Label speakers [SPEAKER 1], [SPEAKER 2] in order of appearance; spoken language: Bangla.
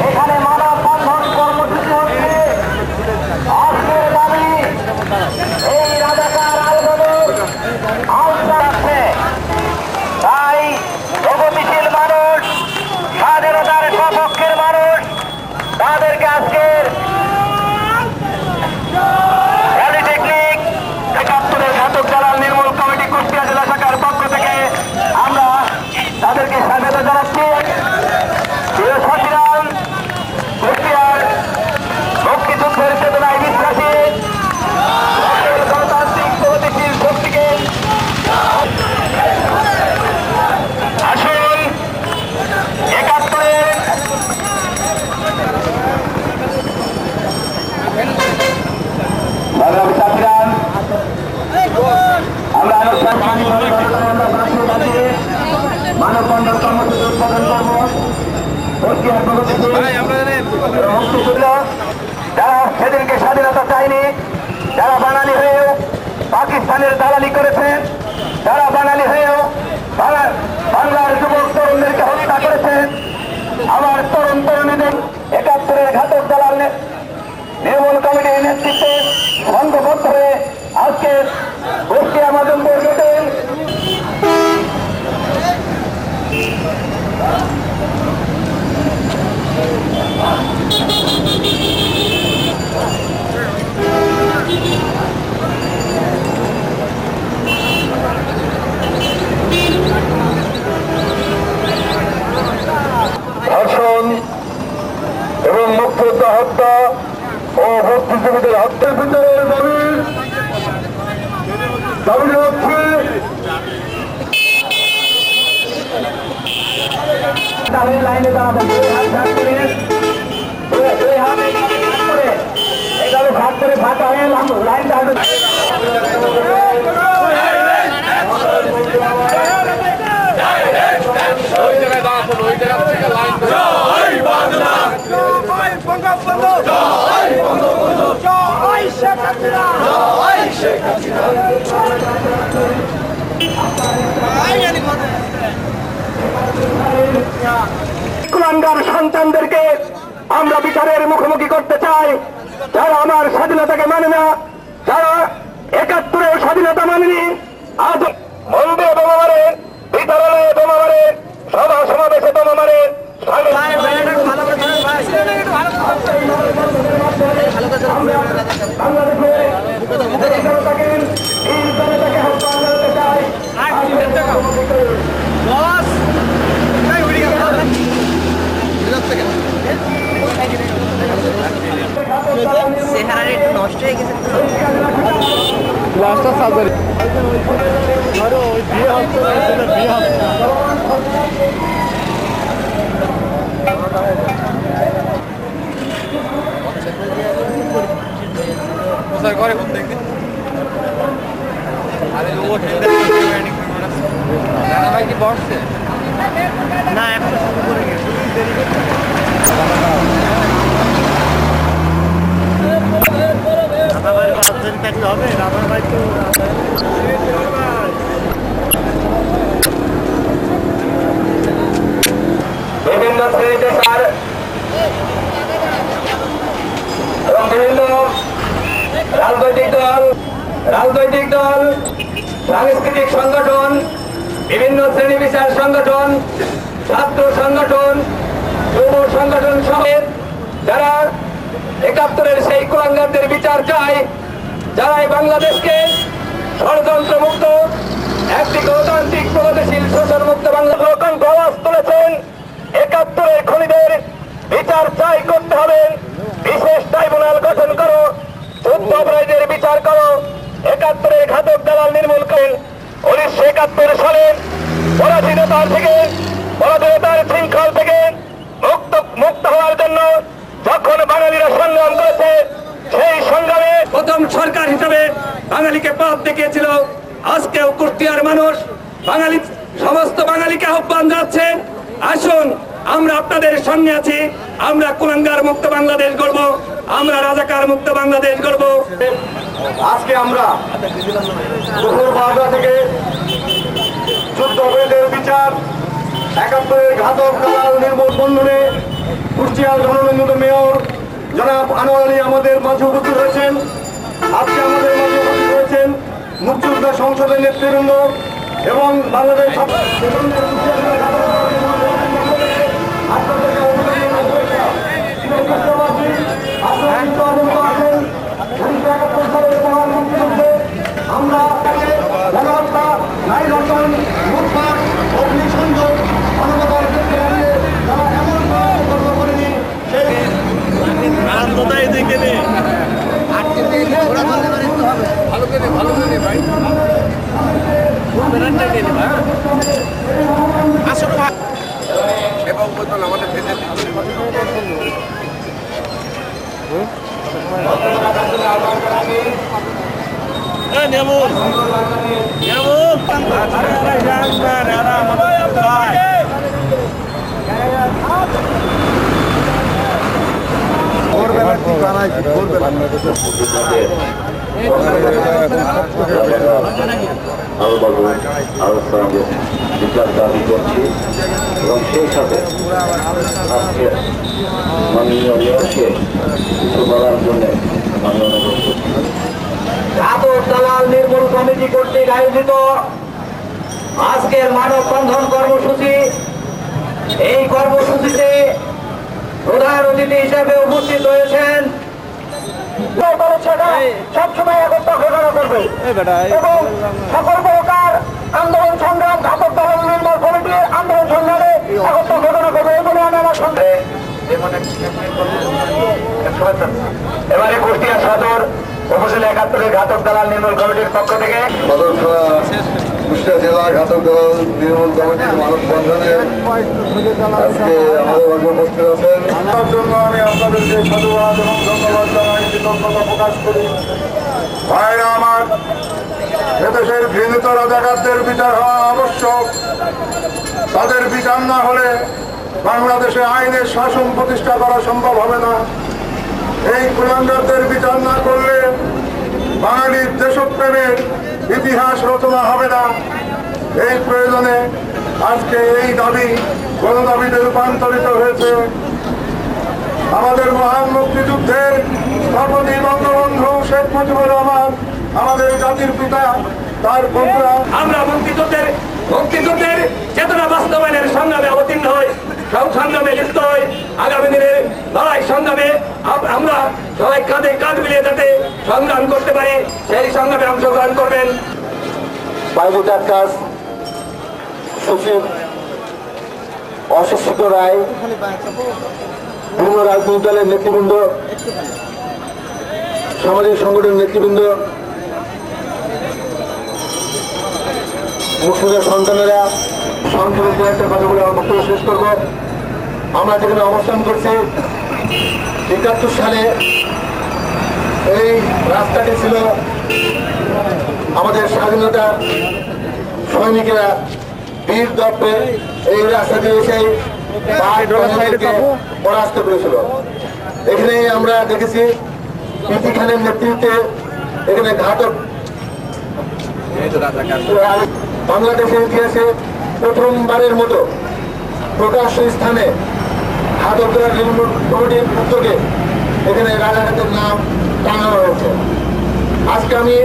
[SPEAKER 1] এখানে মানববন্ধন কর্মসূচি হচ্ছে আজকের দাবি এই রাজাকার আন্দোলন আওতা আছে। তাই প্রগতিশীল মানুষ, স্বাধীনতার সপক্ষের মানুষ, তাদেরকে আজকের পলিটেকনিক ৭১-এর ঘাতক দালাল নির্মূল কমিটি কুষ্টিয়া জেলা শাখার পক্ষ থেকে আমরা তাদেরকে স্বাগত জানাচ্ছি। কুষ্টিয়ার মুক্তিযুদ্ধের চেতনায় বিশ্বাসী গণতান্ত্রিক প্রগতিশীল শক্তিকে আসুন ৭১-এর আমরা মানববন্ধন কর্মসূচি উদ্বোধন করবো। যারা সেদিনকে স্বাধীনতা চায়নি, যারা বাঙালি হয়েও পাকিস্তানের দালালি করেছেন, যারা বাঙালি হয়েও বাংলার যুবক তরুণদেরকে হত্যা করেছেন, আমার তরুণ তরুণীদের ৭১-এর ঘাতক দালাল নির্মূল কমিটির নেতৃত্বে সংঘবদ্ধ হয়ে আজকে কুষ্টিয়া মজুমপুর গেটে ধর্ষণ এবং মুক্তিযোদ্ধা হত্যা ও বুদ্ধিজীবীদের হত্যার বিচারের দাবি হচ্ছে লাইনে দাঁড়াবেন, ভাগ করে ফাঁকা হয়ে লাইন দাঁড়াবেন। কুলাঙ্গার সন্তানদেরকে আমরা বিচারের মুখোমুখি করতে চাই। যারা আমার স্বাধীনতাকে মানে না, যারা ৭১-এর স্বাধীনতা মানেনি, আজ মন্দিরে বোমা মারে, বিতরণে বোমা মারে, সভা সমাবেশে বোমা মারে,
[SPEAKER 2] নষ্ট হয়ে গেছে।
[SPEAKER 3] লাস্টটা সার্জারি আরো ওই বিয়ে হচ্ছে বিয়ে হচ্ছে করে কোন দেখতে আরে ও দাদা ভাই কি বসছে না এখন শুরু করে গেছে দেরি হবে রাবার ভাই তো
[SPEAKER 1] বিভিন্ন শ্রেণীতে স্যার এবং বিভিন্ন রাজনৈতিক দল, সাংস্কৃতিক সংগঠন, বিভিন্ন শ্রেণী বিচার সংগঠন, ছাত্র সংগঠন, যুব সংগঠন সহ যারা ৭১-এর সেই কুলাঙ্গারদের বিচার চায়, যারা এই বাংলাদেশকে ষড়যন্ত্র মুক্ত একটি গণতান্ত্রিক প্রগতিশীল শোষণ মুক্ত বাংলা লোকান্ত আওয়াজ তুলেছেন। ৭১-এর খুনিদের বিচার চাই করতে হবে। বিশেষ ট্রাইব্যুনাল গঠন করো, যুদ্ধ অপরাধীদের বিচার করো। ৭১-এর ঘাতক দালাল নির্মূল করেন। ১৯৭১ সালে পরাধীনতার শৃঙ্খল থেকে মুক্ত হওয়ার জন্য যখন বাঙালিরা সংগ্রাম করেছে, সেই সংগ্রামে প্রথম সরকার হিসেবে বাঙালিকে পথ দেখিয়েছিল। আজকেও কুষ্টিয়ার মানুষ সমস্ত বাঙালিকে আহ্বান জানাচ্ছেন, আসুন আমরা আপনাদের সঙ্গে আছি। আমরা কুলাঙ্গার মুক্ত বাংলাদেশ গড়ব, আমরা রাজাকার মুক্ত বাংলাদেশ গড়ব। আজকে আমরা দুপুর 12টা থেকে যুদ্ধবীরদের বিচার, 71-এর ঘাতক দালাল নির্মূল বন্ধনে কুষ্টিয়ার জননন্দিত মেয়র জনাব আনোয়ার আলী আমাদের মাঝে উপস্থিত হয়েছেন। আজকে আমাদের মাঝে উপস্থিত হয়েছেন মুক্তিযোদ্ধা সংসদের নেতৃবৃন্দ এবং বাংলাদেশ আমরা গণহত্যা, নারী ধর্ষণ, লুটপাট, অগ্নিসংযোগ, মানবতার ক্ষেত্রে তারা এমন কর্ম করেনি
[SPEAKER 2] বিচার দাবি করছি এবং সেই সাথে আজকে মাননীয় মেয়রকে কিছু বলার জন্য আমি অনুরোধ করছি।
[SPEAKER 1] ঘাতক দালাল নির্মূল কমিটি কর্তৃক আয়োজিত আজকের মানববন্ধন কর্মসূচি, এই কর্মসূচিতে প্রধান অতিথি হিসেবে উপস্থিত হয়েছেন সবসময় একতা ঘোষণা করবে এবং সকল প্রকার আন্দোলন সংগ্রাম ঘাতক দালাল নির্মূল কমিটির আন্দোলন সংগ্রামে একতা ঘোষণা করবে এগুলো আমি আমার সঙ্গে। এবারে কুষ্টিয়া সদর উপজেলা 71-এর ঘাতক দালাল নির্মূল কমিটির পক্ষ থেকে
[SPEAKER 2] কুষ্টিয়া জেলা ঘাতক দালাল নির্মূল কমিটির মানববন্ধনে আজকে আমাদের মাঝে উপস্থিত আছেন।
[SPEAKER 1] তার জন্য আমি আপনাদেরকে সাধুবাদ এবং ধন্যবাদ জানাই, কৃতজ্ঞতা প্রকাশ করি। ভাইরা আমার, এদেশের ঘৃণিত রাজাকারদের বিচার হওয়া আবশ্যক। তাদের বিচার না হলে বাংলাদেশে আইনের শাসন প্রতিষ্ঠা করা সম্ভব হবে না। এই কুলাঙ্গারদের বিচার না করলে বাঙালির দেশপ্রেমের ইতিহাস রচনা হবে না। এই প্রয়োজনে আজকে এই দাবি গণদাবিতে রূপান্তরিত হয়েছে। আমাদের মহান মুক্তিযুদ্ধের স্থপতি বঙ্গবন্ধু শেখ মুজিবুর রহমান, আমাদের জাতির পিতা, তার বন্ধুরা আমরা মুক্তিযুদ্ধের চেতনা বাস্তবায়নের সংগ্রামে অবতীর্ণ হই, সংগ্রামে লিপ্ত হই। আগামী দিনের লড়াই সংগ্রামে আমরা সবাই কাঁধে কাঁধ মিলিয়ে যাতে সংগ্রাম করতে পারি, সেই সংগ্রামে অংশগ্রহণ করবেন।
[SPEAKER 2] বাইবুট আকাশ সচিব অশিক্ষিত রায়, বিভিন্ন রাজনৈতিক দলের নেতৃবৃন্দ, সামাজিক সংগঠনের নেতৃবৃন্দ, মুক্তিযোদ্ধার সন্তানেরা, সংসদের একটা কথা বলে আমার বক্তব্য শেষ করবো। আমরা যেখানে অবস্থান করছি, ৭১ সালে এই রাস্তাটি ছিল আমাদের স্বাধীনতা সৈনিকেরা বীর দপ্পে এই রাস্তা দিয়ে সেই পরাস্ত করেছিল। এখানে আমরা দেখেছি পিপি খানের নেতৃত্বে এখানে ঘাতক বাংলাদেশের ইতিহাসে প্রথমবারের মতো প্রকাশ্য স্থানে ঘাতকরা নির্মূল কমিটির উদ্যোগে এখানে রাজাঘাটের নাম টাঙানো হয়েছে। আজকে আমি